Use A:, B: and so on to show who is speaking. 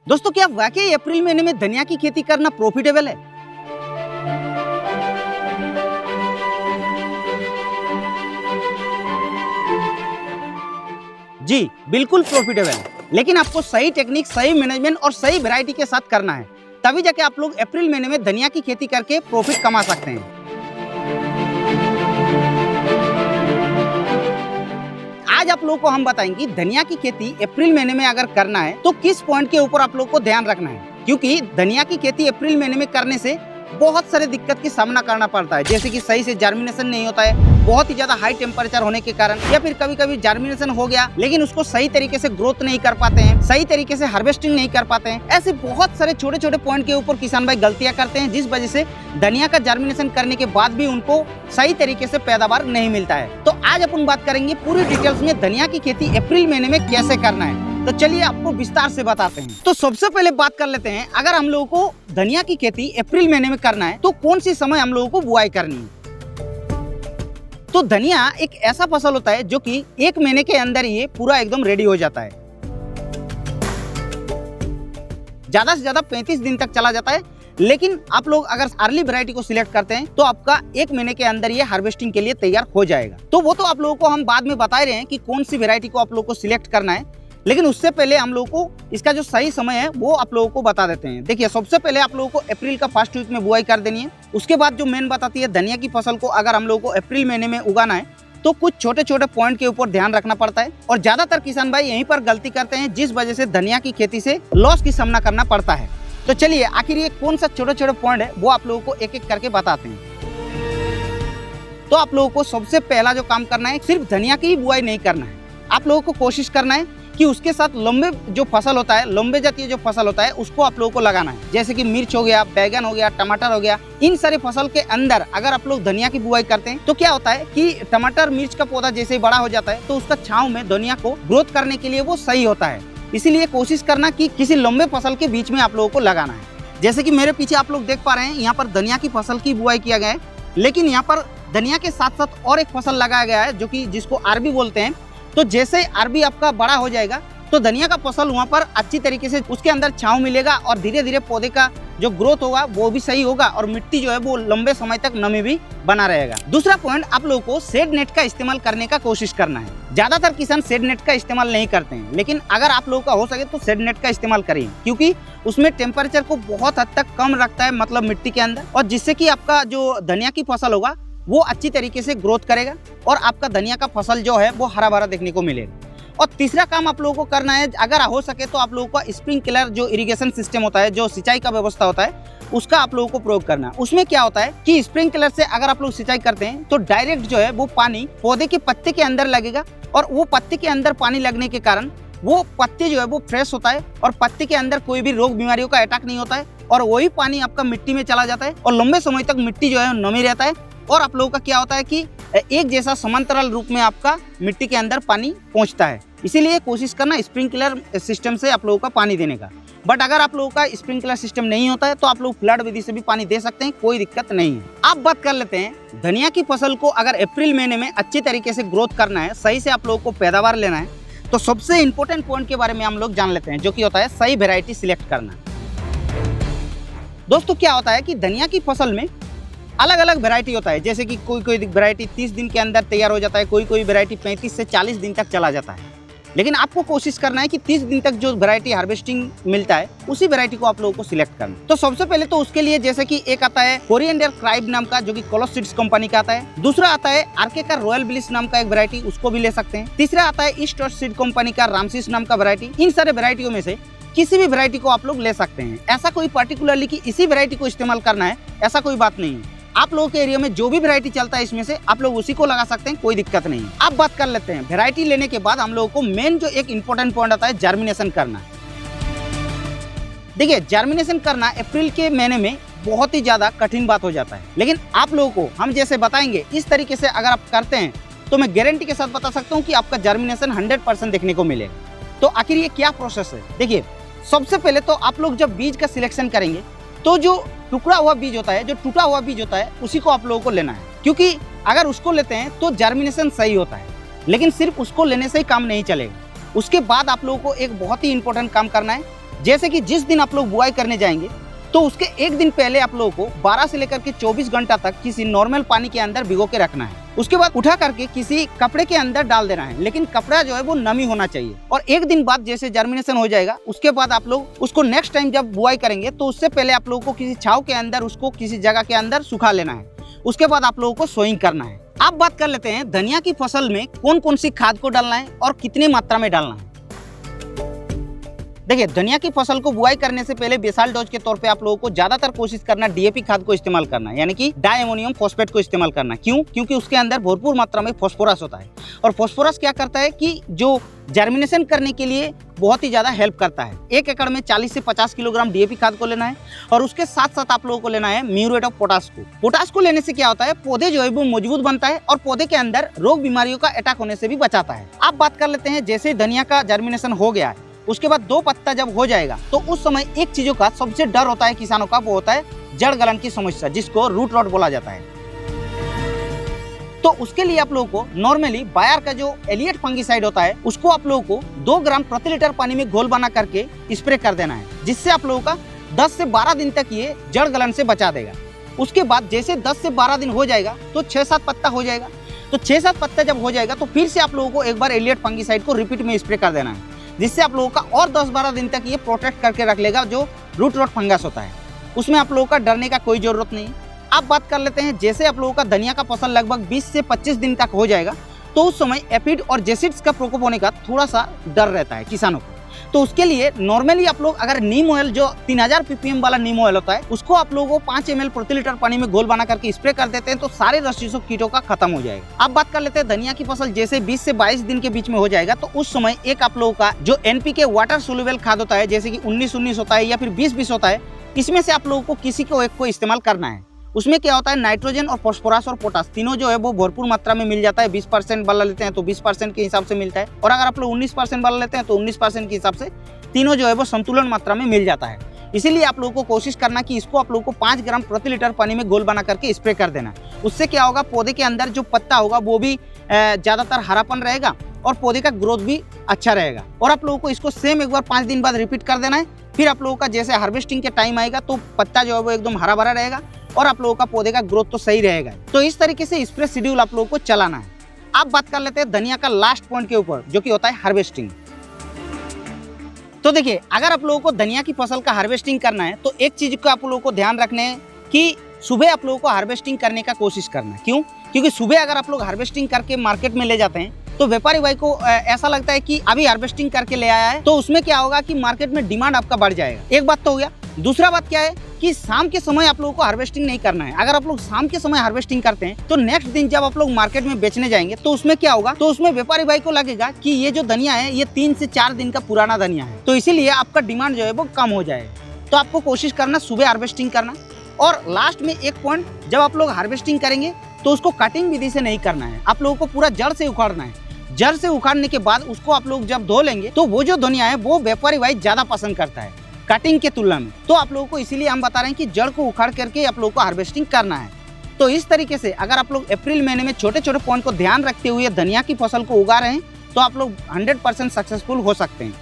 A: दोस्तों, क्या वाकई अप्रैल महीने में धनिया की खेती करना प्रॉफिटेबल है? जी बिल्कुल प्रॉफिटेबल है, लेकिन आपको सही टेक्निक, सही मैनेजमेंट और सही वैरायटी के साथ करना है। तभी जाके आप लोग अप्रैल महीने में धनिया की खेती करके प्रॉफिट कमा सकते हैं। आज आप लोगों को हम बताएंगे धनिया की खेती अप्रैल महीने में अगर करना है तो किस पॉइंट के ऊपर आप लोग को ध्यान रखना है, क्योंकि धनिया की खेती अप्रैल महीने में करने से बहुत सारे दिक्कत की सामना करना पड़ता है। जैसे कि सही से जर्मिनेशन नहीं होता है, बहुत ही ज्यादा हाई टेम्परेचर होने के कारण, या फिर कभी कभी जर्मिनेशन हो गया लेकिन उसको सही तरीके से ग्रोथ नहीं कर पाते हैं, सही तरीके से हार्वेस्टिंग नहीं कर पाते हैं। ऐसे बहुत सारे छोटे छोटे पॉइंट के ऊपर किसान भाई गलतियां करते हैं, जिस वजह से धनिया का जर्मिनेशन करने के बाद भी उनको सही तरीके से पैदावार नहीं मिलता है। तो आज अपन बात करेंगे पूरी डिटेल्स में धनिया की खेती अप्रैल महीने में कैसे करना है। तो चलिए आपको विस्तार से बताते हैं। तो सबसे पहले बात कर लेते हैं, अगर हम लोगों को धनिया की खेती अप्रैल महीने में करना है तो कौन सी समय हम लोगों को बुआई करनी है। तो धनिया एक ऐसा फसल होता है जो कि एक महीने के अंदर ये पूरा एकदम रेडी हो जाता है। ज्यादा से ज्यादा 35 दिन तक चला जाता है, लेकिन आप लोग अगर अर्ली वैरायटी को सिलेक्ट करते हैं तो आपका एक महीने के अंदर ये हार्वेस्टिंग के लिए तैयार हो जाएगा। तो वो तो आप लोगों को हम बाद में बता रहे हैं कि कौन सी वैरायटी को आप लोग को सिलेक्ट करना है, लेकिन उससे पहले हम लोगों को इसका जो सही समय है वो आप लोगों को बता देते हैं। देखिए, सबसे पहले आप लोगों को अप्रैल का फर्स्ट वीक में बुआई कर देनी है। उसके बाद जो मेन बताती है धनिया की फसल को अगर हम लोगों को अप्रैल महीने में उगाना है तो कुछ छोटे छोटे पॉइंट के ऊपर ध्यान रखना पड़ता है, और ज्यादातर किसान भाई यहीं पर गलती करते हैं, जिस वजह से धनिया की खेती से लॉस की सामना करना पड़ता है। तो चलिए आखिर ये कौन सा छोटे छोटे पॉइंट है वो आप लोगों को एक एक करके बताते हैं। तो आप लोगों को सबसे पहला जो काम करना है, सिर्फ धनिया की ही बुआई नहीं करना है। आप लोगों को कोशिश करना है कि उसके साथ लंबे जो फसल होता है, लंबे जातीय जो फसल होता है उसको आप लोगों को लगाना है। जैसे कि मिर्च हो गया, बैगन हो गया, टमाटर हो गया, इन सारे फसल के अंदर अगर आप लोग धनिया की बुआई करते हैं तो क्या होता है कि टमाटर मिर्च का पौधा जैसे ही बड़ा हो जाता है तो उसका छांव में धनिया को ग्रोथ करने के लिए वो सही होता है। इसीलिए कोशिश करना कि किसी लंबे फसल के बीच में आप लोगों को लगाना है। जैसे कि मेरे पीछे आप लोग देख पा रहे हैं, यहाँ पर धनिया की फसल की बुआई किया गया है, लेकिन यहाँ पर धनिया के साथ साथ और एक फसल लगाया गया है जो कि जिसको अरबी बोलते हैं। तो जैसे अरबी आपका बड़ा हो जाएगा तो धनिया का फसल वहाँ पर अच्छी तरीके से उसके अंदर छांव मिलेगा और धीरे धीरे पौधे का जो ग्रोथ होगा वो भी सही होगा, और मिट्टी जो है वो लंबे समय तक नमी भी बना रहेगा। दूसरा पॉइंट, आप लोगों को शेड नेट का इस्तेमाल करने का कोशिश करना है। ज्यादातर किसान शेड नेट का इस्तेमाल नहीं करते हैं, लेकिन अगर आप लोगों का हो सके तो शेड नेट का इस्तेमाल करिए, क्योंकि उसमें टेम्परेचर को बहुत हद तक कम रखता है, मतलब मिट्टी के अंदर, और जिससे कि आपका जो धनिया की फसल होगा वो अच्छी तरीके से ग्रोथ करेगा और आपका धनिया का फसल जो है वो हरा भरा देखने को मिलेगा। और तीसरा काम आप लोगों को करना है, अगर हो सके तो आप लोगों को स्प्रिंकलर जो इरिगेशन सिस्टम होता है, जो सिंचाई का व्यवस्था होता है, उसका आप लोगों को प्रयोग करना है। उसमें क्या होता है कि स्प्रिंकलर से अगर आप लोग सिंचाई करते हैं तो डायरेक्ट जो है वो पानी पौधे के पत्ते के अंदर लगेगा, और वो पत्ते के अंदर पानी लगने के कारण वो पत्ते जो है वो फ्रेश होता है और पत्ते के अंदर कोई भी रोग बीमारियों का अटैक नहीं होता है, और वही पानी आपका मिट्टी में चला जाता है और लंबे समय तक मिट्टी जो है नमी रहता है, और आप लोगों का क्या होता है कि एक जैसा समांतराल रूप में आपका मिट्टी के अंदर पानी पहुंचता है। इसीलिए कोशिश करना स्प्रिंकलर सिस्टम से आप लोगों का पानी देने का। बट अगर आप लोगों का स्प्रिंकलर सिस्टम नहीं होता है तो आप लोग फ्लड विधि से भी पानी दे सकते हैं, कोई दिक्कत नहीं है। अब बात कर लेते हैं धनिया की फसल को अगर अप्रैल महीने में अच्छी तरीके से ग्रोथ करना है, सही से आप लोगों को पैदावार लेना है, तो सबसे इंपॉर्टेंट पॉइंट के बारे में हम लोग जान लेते हैं, जो कि होता है सही वेराइटी सिलेक्ट करना। दोस्तों, क्या होता है कि धनिया की फसल में अलग अलग वैरायटी होता है। जैसे कि कोई वैरायटी 30 दिन के अंदर तैयार हो जाता है, कोई वैरायटी 35 से 40 दिन तक चला जाता है, लेकिन आपको कोशिश करना है कि 30 दिन तक जो वैरायटी हार्वेस्टिंग मिलता है उसी वैरायटी को आप लोगों को सिलेक्ट करना। तो सबसे पहले तो उसके लिए जैसे कि एक आता है कोरिएंडर क्राइब नाम का, जो कि कोलोस सीड्स कंपनी का आता है। दूसरा आता है आरके का रॉयल ब्लिस नाम का एक वैरायटी, उसको भी ले सकते हैं। तीसरा आता है ईस्ट वेस्ट सीड कंपनी का रामसिस नाम का वैरायटी। इन सारे वैरायटियों में से किसी भी वैरायटी को आप लोग ले सकते हैं। ऐसा कोई पर्टिकुलरली कि इसी वैरायटी को इस्तेमाल करना है, ऐसा कोई बात नहीं है। आप लोगों के एरिया में जो भी वैरायटी चलता है इसमें से आप लोग उसी को लगा सकते हैं, कोई दिक्कत नहीं है। अब बात कर लेते हैं वैरायटी लेने के बाद हम लोगों को मेन जो एक इंपॉर्टेंट पॉइंट आता है, जर्मिनेशन करना। देखिए, जर्मिनेशन करना अप्रैल के महीने में बहुत ही ज्यादा कठिन बात हो जाता है, लेकिन आप लोगों को हम जैसे बताएंगे इस तरीके से अगर आप करते हैं तो मैं गारंटी के साथ बता सकता हूँ कि आपका जर्मिनेशन 100% देखने को मिलेगा। तो आखिर ये क्या प्रोसेस है? देखिए, सबसे पहले तो आप लोग जब बीज का सिलेक्शन करेंगे तो जो टुकड़ा हुआ बीज होता है, जो टूटा हुआ बीज होता है, उसी को आप लोगों को लेना है, क्योंकि अगर उसको लेते हैं तो जर्मिनेशन सही होता है। लेकिन सिर्फ उसको लेने से ही काम नहीं चलेगा, उसके बाद आप लोगों को एक बहुत ही इंपॉर्टेंट काम करना है जैसे कि जिस दिन आप लोग बुआई करने जाएंगे तो उसके एक दिन पहले आप लोगों को 12 से लेकर के 24 घंटा तक किसी नॉर्मल पानी के अंदर भिगो के रखना है। उसके बाद उठा करके किसी कपड़े के अंदर डाल देना है, लेकिन कपड़ा जो है वो नमी होना चाहिए। और एक दिन बाद जैसे जर्मिनेशन हो जाएगा उसके बाद आप लोग उसको नेक्स्ट टाइम जब बुआई करेंगे तो उससे पहले आप लोगों को किसी छाव के अंदर उसको किसी जगह के अंदर सुखा लेना है। उसके बाद आप लोगों को सोइंग करना है। अब बात कर लेते हैं धनिया की फसल में कौन कौन सी खाद को डालना है और कितनी मात्रा में डालना है। देखिए, धनिया की फसल को बुआई करने से पहले बेसाल डोज के तौर पे आप लोगों को ज्यादातर कोशिश करना डीएपी खाद को इस्तेमाल करना है, यानी कि डाई अमोनियम फॉस्फेट को इस्तेमाल करना। क्यों? क्योंकि उसके अंदर भरपूर मात्रा में फास्फोरस होता है और फास्फोरस क्या करता है कि जो जर्मिनेशन करने के लिए बहुत ही ज्यादा हेल्प करता है। 1 एकड़ में 40 से 50 किलोग्राम डीएपी खाद को लेना है और उसके साथ साथ आप लोगों को लेना है म्यूरेट ऑफ पोटाश को। पोटाश को लेने से क्या होता है, पौधे जो है वो मजबूत बनता है और पौधे के अंदर रोग बीमारियों का अटैक होने से भी बचाता है। अब बात कर लेते हैं, जैसे धनिया का जर्मिनेशन हो गया है उसके बाद 2 पत्ता जब हो जाएगा तो उस समय एक चीजों का सबसे डर होता है किसानों का, वो होता है जड़ गलन की समस्या, जिसको रूट रॉट बोला जाता है। तो उसके लिए आप लोगों को नॉर्मली बायर का जो एलियट फंगिसाइड होता है उसको आप लोगों को 2 ग्राम प्रति लीटर पानी में घोल बना करके स्प्रे कर देना है, जिससे आप लोगों का 10 से 12 दिन तक ये जड़ गलन से बचा देगा। उसके बाद जैसे 10 से 12 दिन हो जाएगा तो 6-7 पत्ता हो जाएगा। तो 6-7 पत्ता जब हो जाएगा तो फिर से आप लोगों को एक बार एलियट फंगिसाइड को रिपीट में स्प्रे कर देना है, जिससे आप लोगों का और 10-12 दिन तक ये प्रोटेक्ट करके रख लेगा। जो रूट रॉट फंगस होता है उसमें आप लोगों का डरने का कोई जरूरत नहीं। अब बात कर लेते हैं, जैसे आप लोगों का धनिया का फसल लगभग 20 से 25 दिन तक हो जाएगा तो उस समय एफिड और जेसिड्स का प्रकोप होने का थोड़ा सा डर रहता है किसानों को। तो उसके लिए नॉर्मली आप लोग अगर नीम ऑयल जो 3000 ppm वाला नीम ऑयल होता है उसको आप लोगों को 5 ml प्रति लीटर पानी में घोल बना करके स्प्रे कर देते हैं तो सारे रसीसों कीटों का खत्म हो जाएगा। अब बात कर लेते हैं, धनिया की फसल जैसे 20 से 22 दिन के बीच में हो जाएगा तो उस समय एक आप लोगों का जो एनपीके वाटर सोल्यूबल खाद होता है, जैसे कि 19-19 होता है या फिर 20-20 होता है, इसमें से आप लोगों को किसी को एक को इस्तेमाल करना है। उसमें क्या होता है, नाइट्रोजन और फास्फोरस और पोटास तीनों जो है वो भरपूर मात्रा में मिल जाता है। 20% वाला लेते हैं तो 20% के हिसाब से मिलता है और अगर आप लोग 19% वाला लेते हैं तो 19% के हिसाब से तीनों जो है वो संतुलन मात्रा में मिल जाता है। इसीलिए आप लोगों को कोशिश करना कि इसको आप लोगों को 5 ग्राम प्रति लीटर पानी में घोल बना करके स्प्रे कर देना। उससे क्या होगा, पौधे के अंदर जो पत्ता होगा वो भी ज़्यादातर हरापन रहेगा और पौधे का ग्रोथ भी अच्छा रहेगा। और आप लोगों को इसको सेम एक बार 5 दिन बाद रिपीट कर देना है। फिर आप लोगों का जैसे हार्वेस्टिंग के टाइम आएगा तो पत्ता जो है वो एकदम हरा भरा रहेगा और आप लोगों का पौधे का ग्रोथ तो सही रहेगा। तो इस तरीके से स्प्रे शेड्यूल आप लोगों को चलाना है। अब बात कर लेते हैं धनिया का लास्ट पॉइंट के ऊपर, जो कि होता है हार्वेस्टिंग। तो देखिए, अगर आप लोगों को धनिया की फसल का हार्वेस्टिंग करना है तो एक चीज को आप लोगों को ध्यान रखना है कि सुबह आप लोगों को हार्वेस्टिंग करने का कोशिश करना है। क्यों? क्योंकि सुबह अगर आप लोग हार्वेस्टिंग करके मार्केट में ले जाते हैं तो व्यापारी भाई को ऐसा लगता है कि अभी हार्वेस्टिंग करके ले आया है, तो उसमें क्या होगा कि मार्केट में डिमांड आपका बढ़ जाएगा। एक बात तो हो गया। दूसरा बात क्या है कि शाम के समय आप लोगों को हार्वेस्टिंग नहीं करना है। अगर आप लोग शाम के समय हार्वेस्टिंग करते हैं तो नेक्स्ट दिन जब आप लोग मार्केट में बेचने जाएंगे तो उसमें क्या होगा, तो उसमें व्यापारी भाई को लगेगा कि ये जो धनिया है ये 3 से 4 दिन का पुराना धनिया है, तो इसीलिए आपका डिमांड जो है वो कम हो जाएगा। तो आपको कोशिश करना सुबह हार्वेस्टिंग करना। और लास्ट में एक पॉइंट, जब आप लोग हार्वेस्टिंग करेंगे तो उसको कटिंग विधि से नहीं करना है, आप लोगों को पूरा जड़ से उखाड़ना है। जड़ से उखाड़ने के बाद उसको आप लोग जब धो लेंगे तो वो जो धनिया है वो व्यापारी भाई ज्यादा पसंद करता है कटिंग के तुलना में। तो आप लोगों को इसीलिए हम बता रहे हैं कि जड़ को उखाड़ करके आप लोगों को हार्वेस्टिंग करना है। तो इस तरीके से अगर आप लोग अप्रैल महीने में छोटे छोटे पॉइंट को ध्यान रखते हुए धनिया की फसल को उगा रहे हैं तो आप लोग 100% सक्सेसफुल हो सकते हैं।